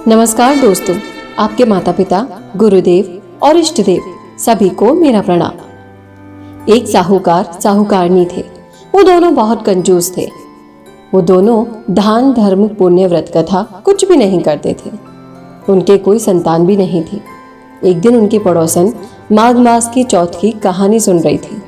नमस्कार दोस्तों, आपके माता पिता, गुरुदेव और इष्ट देव सभी को मेरा प्रणाम। एक साहूकार साहूकारनी थे। वो दोनों बहुत कंजूस थे। वो दोनों दान धर्म पुण्य व्रत कथा कुछ भी नहीं करते थे। उनके कोई संतान भी नहीं थी। एक दिन उनकी पड़ोसन माघ मास की चौथ की कहानी सुन रही थी।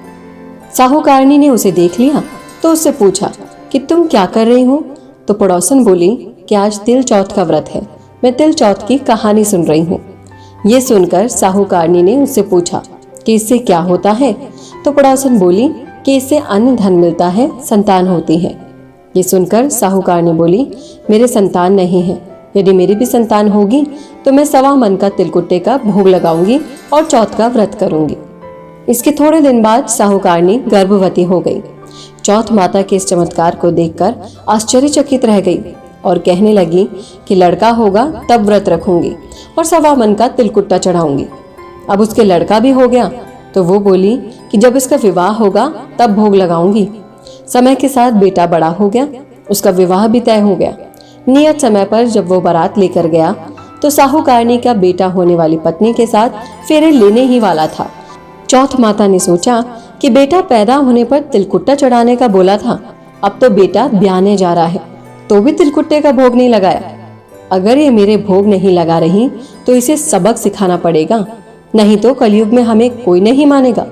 साहूकारनी ने उसे देख लिया तो उससे पूछा कि तुम क्या कर रही हो। तो पड़ोसन बोली कि आज तिल चौथ का व्रत है, मैं तिल चौथ की कहानी सुन रही हूँ। ये सुनकर साहूकारनी ने उससे पूछा कि इससे क्या होता है। तो पड़ोसन बोली कि इससे अन्न धन मिलता है, संतान होती है। ये सुनकर साहूकारनी बोली, मेरे संतान नहीं है। यदि मेरी भी संतान होगी तो मैं 1.25 मन का तिलकुट्टे का भोग लगाऊंगी और चौथ का व्रत करूंगी। इसके थोड़े दिन बाद साहूकारनी गर्भवती हो गई। चौथ माता के इस चमत्कार को देखकर आश्चर्यचकित रह गई और कहने लगी कि लड़का होगा तब व्रत रखूंगी और 1.25 मन का तिलकुट्टा चढ़ाऊंगी। अब उसके लड़का भी हो गया तो वो बोली कि जब इसका विवाह होगा तब भोग लगाऊंगी। समय के साथ बेटा बड़ा हो गया, उसका विवाह भी तय हो गया। नियत समय पर जब वो बारात लेकर गया तो साहूकारनी का बेटा होने वाली पत्नी के साथ फेरे लेने ही वाला था। चौथ माता ने सोचा कि बेटा पैदा होने पर तिलकुट्टा चढ़ाने का बोला था, अब तो बेटा ब्याने जा रहा है तो भी तिलकुट्टे का भोग नहीं लगाया। अगर ये मेरे भोग नहीं लगा रही तो इसे सबक सिखाना पड़ेगा, नहीं तो कलयुग में हमें कोई नहीं मानेगा।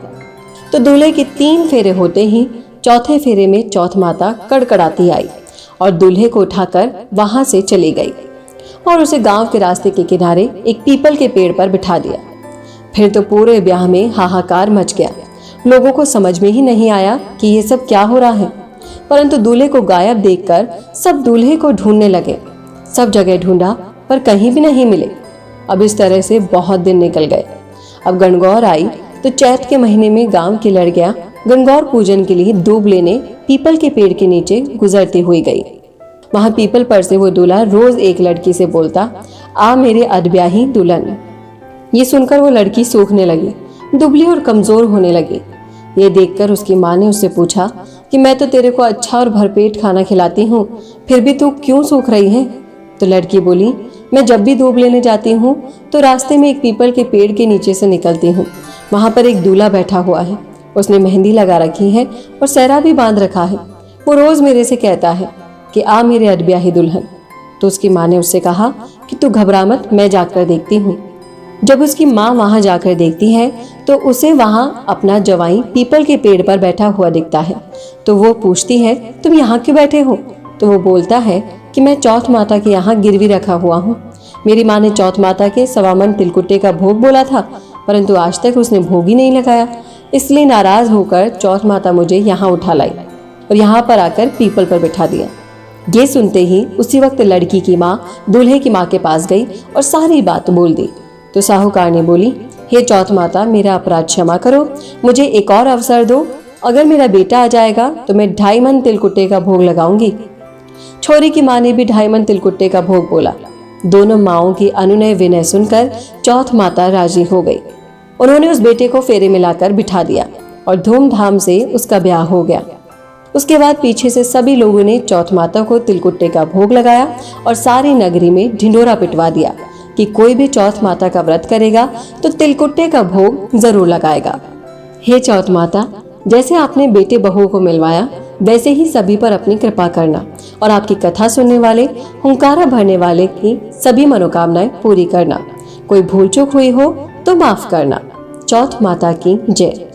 तो दूल्हे के 3 फेरे होते ही चौथे फेरे में चौथ माता कड़कड़ाती आई और दूल्हे को उठाकर वहां से चली गई और उसे गांव के रास्ते के किनारे एक पीपल के पेड़ पर बिठा दिया। फिर तो पूरे ब्याह में हाहाकार मच गया। लोगों को समझ में ही नहीं आया कि ये सब क्या हो रहा है। परंतु दूल्हे को गायब देखकर सब दूल्हे को ढूंढने लगे। सब जगह ढूंढा पर कहीं भी नहीं मिले। अब इस तरह से बहुत दिन निकल गए। अब गणगौर आई तो चैत के महीने में गांव की लड़कियां गणगौर पूजन के लिए दूब लेने पीपल के पेड़ के नीचे गुजरती हुई गई। वहां पीपल पर से वो दूल्हा रोज एक लड़की से बोलता, आ मेरे अधब्याही दुल्हन। ये सुनकर वो लड़की सूखने लगी, दुबली और कमजोर होने लगी। ये देखकर उसकी माँ ने उससे पूछा कि मैं तो तेरे को अच्छा और भरपेट खाना खिलाती हूँ, फिर भी तू क्यों सूख रही है। तो लड़की बोली, मैं जब भी दूब लेने जाती हूँ तो रास्ते में एक पीपल के पेड़ के नीचे से निकलती हूँ। वहाँ पर एक दूल्हा बैठा हुआ है, उसने मेहंदी लगा रखी है और सेहरा भी बांध रखा है। वो रोज मेरे से कहता है कि आ मेरे अधब्याही दुल्हन। तो उसकी माँ ने उससे कहा कि तू घबरा मत, मैं जाकर देखती हूँ। जब उसकी माँ वहां जाकर देखती है तो उसे वहां अपना जवाई पीपल के पेड़ पर बैठा हुआ दिखता है। तो वो पूछती है, तुम यहाँ क्यों बैठे हो। तो वो बोलता है कि मैं चौथ माता के यहाँ गिरवी रखा हुआ हूँ। मेरी माँ ने चौथ माता के 1.25 मन तिलकुट्टे का भोग बोला था, परंतु आज तक उसने भोग ही नहीं लगाया। इसलिए नाराज होकर चौथ माता मुझे यहाँ उठा लाई और यहाँ पर आकर पीपल पर बिठा दिया। ये सुनते ही उसी वक्त लड़की की माँ दूल्हे की माँ के पास गई और सारी बात बोल दी। तो साहूकारनी बोली, हे चौथ माता, मेरा अपराध क्षमा करो, मुझे एक और अवसर दो। अगर मेरा बेटा आ जाएगा तो मैं 2.5 मन तिलकुट्टे का भोग लगाऊंगी। छोरी की माँ ने भी 2.5 मन तिलकुट्टे का भोग बोला। दोनों माओं की अनुनय विनय सुनकर चौथ माता राजी हो गई। उन्होंने उस बेटे को फेरे में लाकर बिठा दिया और धूमधाम से उसका ब्याह हो गया। उसके बाद पीछे से सभी लोगों ने चौथ माता को तिलकुट्टे का भोग लगाया और सारी नगरी में ढिंढोरा पिटवा दिया कि कोई भी चौथ माता का व्रत करेगा तो तिलकुट्टे का भोग जरूर लगाएगा। हे चौथ माता, जैसे आपने बेटे बहू को मिलवाया वैसे ही सभी पर अपनी कृपा करना और आपकी कथा सुनने वाले, हुंकारा भरने वाले की सभी मनोकामनाएं पूरी करना। कोई भूल चूक हुई हो तो माफ करना। चौथ माता की जय।